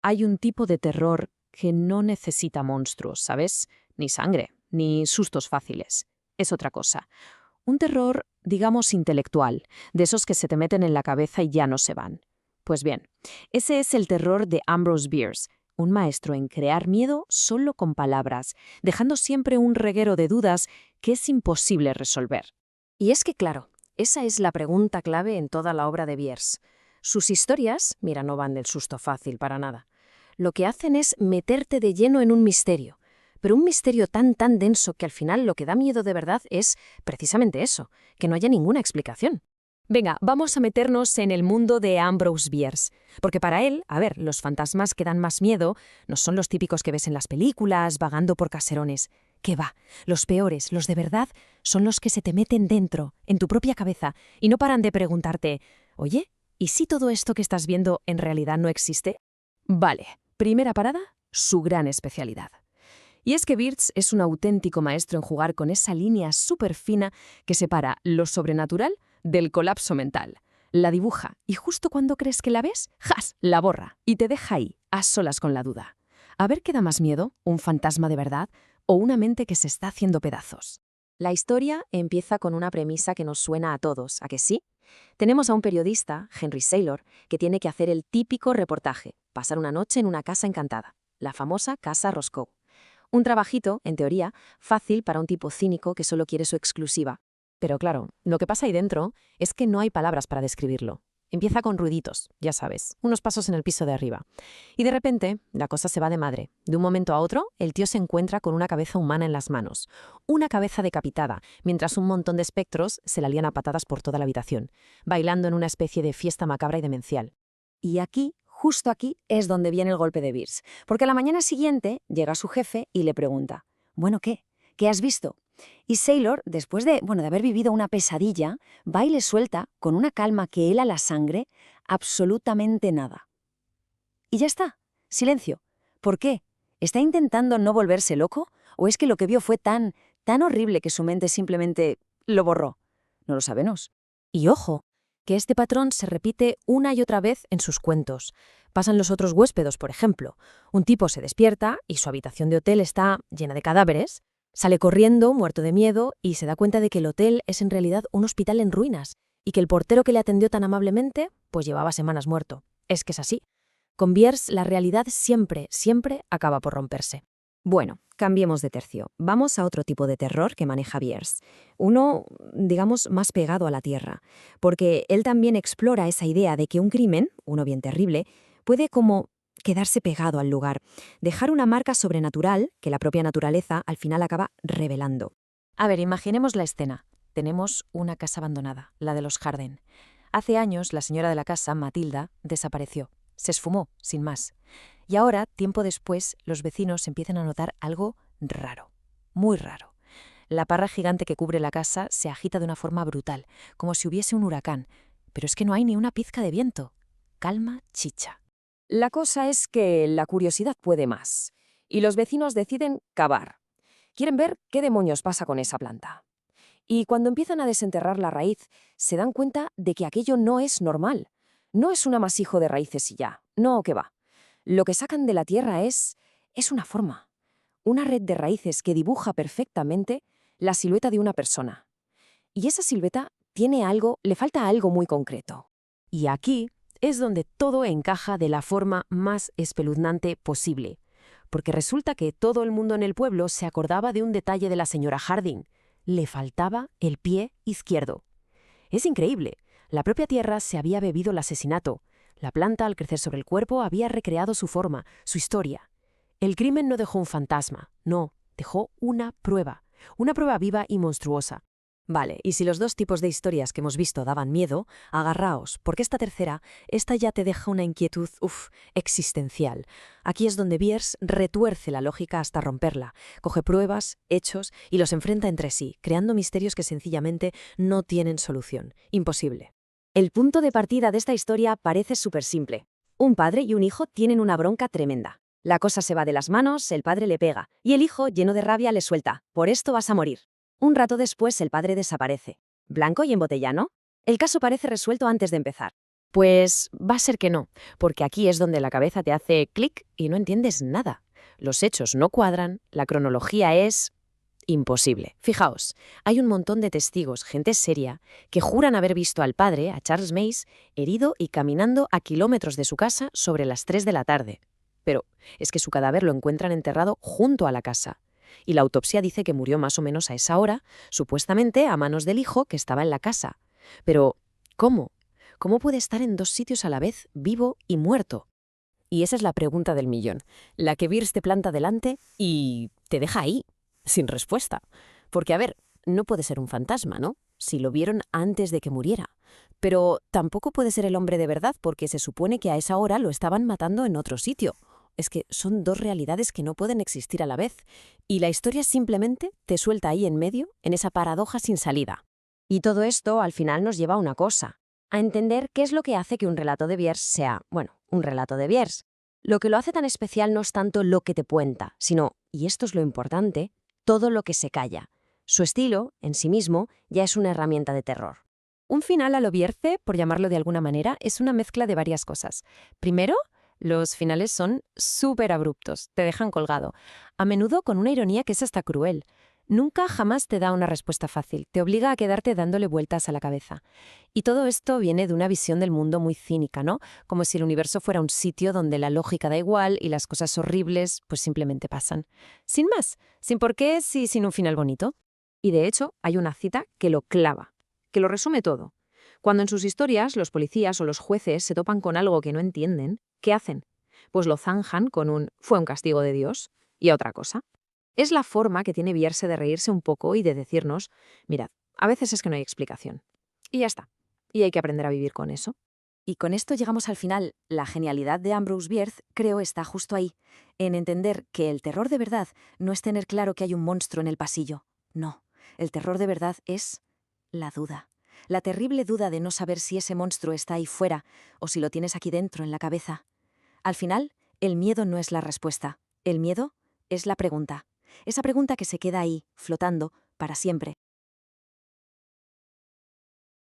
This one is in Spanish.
Hay un tipo de terror que no necesita monstruos, ¿sabes? Ni sangre, ni sustos fáciles. Es otra cosa. Un terror, digamos, intelectual, de esos que se te meten en la cabeza y ya no se van. Pues bien, ese es el terror de Ambrose Bierce, un maestro en crear miedo solo con palabras, dejando siempre un reguero de dudas que es imposible resolver. Y es que, claro, esa es la pregunta clave en toda la obra de Bierce. Sus historias, mira, no van del susto fácil para nada. Lo que hacen es meterte de lleno en un misterio, pero un misterio tan denso que al final lo que da miedo de verdad es precisamente eso, que no haya ninguna explicación. Venga, vamos a meternos en el mundo de Ambrose Bierce, porque para él, a ver, los fantasmas que dan más miedo no son los típicos que ves en las películas, vagando por caserones. ¿Qué va? Los peores, los de verdad, son los que se te meten dentro, en tu propia cabeza, y no paran de preguntarte, oye, ¿y si todo esto que estás viendo en realidad no existe? Vale, primera parada, su gran especialidad. Y es que Bierce es un auténtico maestro en jugar con esa línea súper fina que separa lo sobrenatural del colapso mental. La dibuja y justo cuando crees que la ves, ¡jas!, la borra y te deja ahí, a solas con la duda. A ver qué da más miedo, un fantasma de verdad o una mente que se está haciendo pedazos. La historia empieza con una premisa que nos suena a todos, ¿a que sí? Tenemos a un periodista, Henry Saylor, que tiene que hacer el típico reportaje, pasar una noche en una casa encantada, la famosa Casa Roscoe. Un trabajito, en teoría, fácil para un tipo cínico que solo quiere su exclusiva. Pero claro, lo que pasa ahí dentro es que no hay palabras para describirlo. Empieza con ruiditos, ya sabes, unos pasos en el piso de arriba. Y de repente, la cosa se va de madre. De un momento a otro, el tío se encuentra con una cabeza humana en las manos. Una cabeza decapitada, mientras un montón de espectros se la lían a patadas por toda la habitación, bailando en una especie de fiesta macabra y demencial. Y aquí, justo aquí, es donde viene el golpe de Bierce. Porque a la mañana siguiente llega su jefe y le pregunta, «Bueno, ¿qué? ¿Qué has visto?» Y Saylor, después de haber vivido una pesadilla, va y le suelta, con una calma que hela la sangre, absolutamente nada. Y ya está. Silencio. ¿Por qué? ¿Está intentando no volverse loco? ¿O es que lo que vio fue tan horrible que su mente simplemente lo borró? No lo sabemos. Y ojo, que este patrón se repite una y otra vez en sus cuentos. Pasan los otros huéspedes, por ejemplo. Un tipo se despierta y su habitación de hotel está llena de cadáveres. Sale corriendo, muerto de miedo, y se da cuenta de que el hotel es en realidad un hospital en ruinas y que el portero que le atendió tan amablemente, pues llevaba semanas muerto. Es que es así. Con Bierce la realidad siempre acaba por romperse. Bueno, cambiemos de tercio. Vamos a otro tipo de terror que maneja Bierce. Uno, digamos, más pegado a la tierra. Porque él también explora esa idea de que un crimen, uno bien terrible, puede como quedarse pegado al lugar, dejar una marca sobrenatural que la propia naturaleza al final acaba revelando. A ver, imaginemos la escena. Tenemos una casa abandonada, la de los Harden. Hace años la señora de la casa, Matilda, desapareció. Se esfumó, sin más. Y ahora, tiempo después, los vecinos empiezan a notar algo raro, muy raro. La parra gigante que cubre la casa se agita de una forma brutal, como si hubiese un huracán. Pero es que no hay ni una pizca de viento. Calma, chicha. La cosa es que la curiosidad puede más. Y los vecinos deciden cavar. Quieren ver qué demonios pasa con esa planta. Y cuando empiezan a desenterrar la raíz, se dan cuenta de que aquello no es normal. No es un amasijo de raíces y ya. No, que va. Lo que sacan de la tierra es una forma. Una red de raíces que dibuja perfectamente la silueta de una persona. Y esa silueta tiene algo, le falta algo muy concreto. Y aquí es donde todo encaja de la forma más espeluznante posible. Porque resulta que todo el mundo en el pueblo se acordaba de un detalle de la señora Harding. Le faltaba el pie izquierdo. Es increíble. La propia tierra se había bebido el asesinato. La planta, al crecer sobre el cuerpo, había recreado su forma, su historia. El crimen no dejó un fantasma, no, dejó una prueba viva y monstruosa. Vale, y si los dos tipos de historias que hemos visto daban miedo, agarraos, porque esta tercera, esta ya te deja una inquietud, existencial. Aquí es donde Bierce retuerce la lógica hasta romperla, coge pruebas, hechos y los enfrenta entre sí, creando misterios que sencillamente no tienen solución. Imposible. El punto de partida de esta historia parece súper simple. Un padre y un hijo tienen una bronca tremenda. La cosa se va de las manos, el padre le pega, y el hijo, lleno de rabia, le suelta: «Por esto vas a morir». Un rato después el padre desaparece. ¿Blanco y en botella, no? El caso parece resuelto antes de empezar. Pues va a ser que no, porque aquí es donde la cabeza te hace clic y no entiendes nada. Los hechos no cuadran, la cronología es imposible. Fijaos, hay un montón de testigos, gente seria, que juran haber visto al padre, a Charles Mace, herido y caminando a kilómetros de su casa sobre las 3 de la tarde. Pero es que su cadáver lo encuentran enterrado junto a la casa. Y la autopsia dice que murió más o menos a esa hora, supuestamente a manos del hijo que estaba en la casa. Pero, ¿cómo? ¿Cómo puede estar en dos sitios a la vez, vivo y muerto? Y esa es la pregunta del millón, la que Beers te planta delante y te deja ahí, sin respuesta. Porque, a ver, no puede ser un fantasma, ¿no? Si lo vieron antes de que muriera. Pero tampoco puede ser el hombre de verdad porque se supone que a esa hora lo estaban matando en otro sitio. Es que son dos realidades que no pueden existir a la vez. Y la historia simplemente te suelta ahí en medio, en esa paradoja sin salida. Y todo esto al final nos lleva a una cosa, a entender qué es lo que hace que un relato de Bierce sea, bueno, un relato de Bierce. Lo que lo hace tan especial no es tanto lo que te cuenta, sino, y esto es lo importante, todo lo que se calla. Su estilo, en sí mismo, ya es una herramienta de terror. Un final a lo Bierce, por llamarlo de alguna manera, es una mezcla de varias cosas. Primero, los finales son súper abruptos, te dejan colgado, a menudo con una ironía que es hasta cruel. Nunca jamás te da una respuesta fácil, te obliga a quedarte dándole vueltas a la cabeza. Y todo esto viene de una visión del mundo muy cínica, ¿no? Como si el universo fuera un sitio donde la lógica da igual y las cosas horribles pues simplemente pasan. Sin más, sin porqués y sin un final bonito. Y de hecho, hay una cita que lo clava, que lo resume todo. Cuando en sus historias los policías o los jueces se topan con algo que no entienden, ¿qué hacen? Pues lo zanjan con un «fue un castigo de Dios» y a otra cosa. Es la forma que tiene Bierce de reírse un poco y de decirnos, mirad, a veces es que no hay explicación. Y ya está. Y hay que aprender a vivir con eso. Y con esto llegamos al final. La genialidad de Ambrose Bierce, creo, está justo ahí, en entender que el terror de verdad no es tener claro que hay un monstruo en el pasillo. No, el terror de verdad es la duda. La terrible duda de no saber si ese monstruo está ahí fuera o si lo tienes aquí dentro en la cabeza. Al final, el miedo no es la respuesta. El miedo es la pregunta. Esa pregunta que se queda ahí, flotando, para siempre.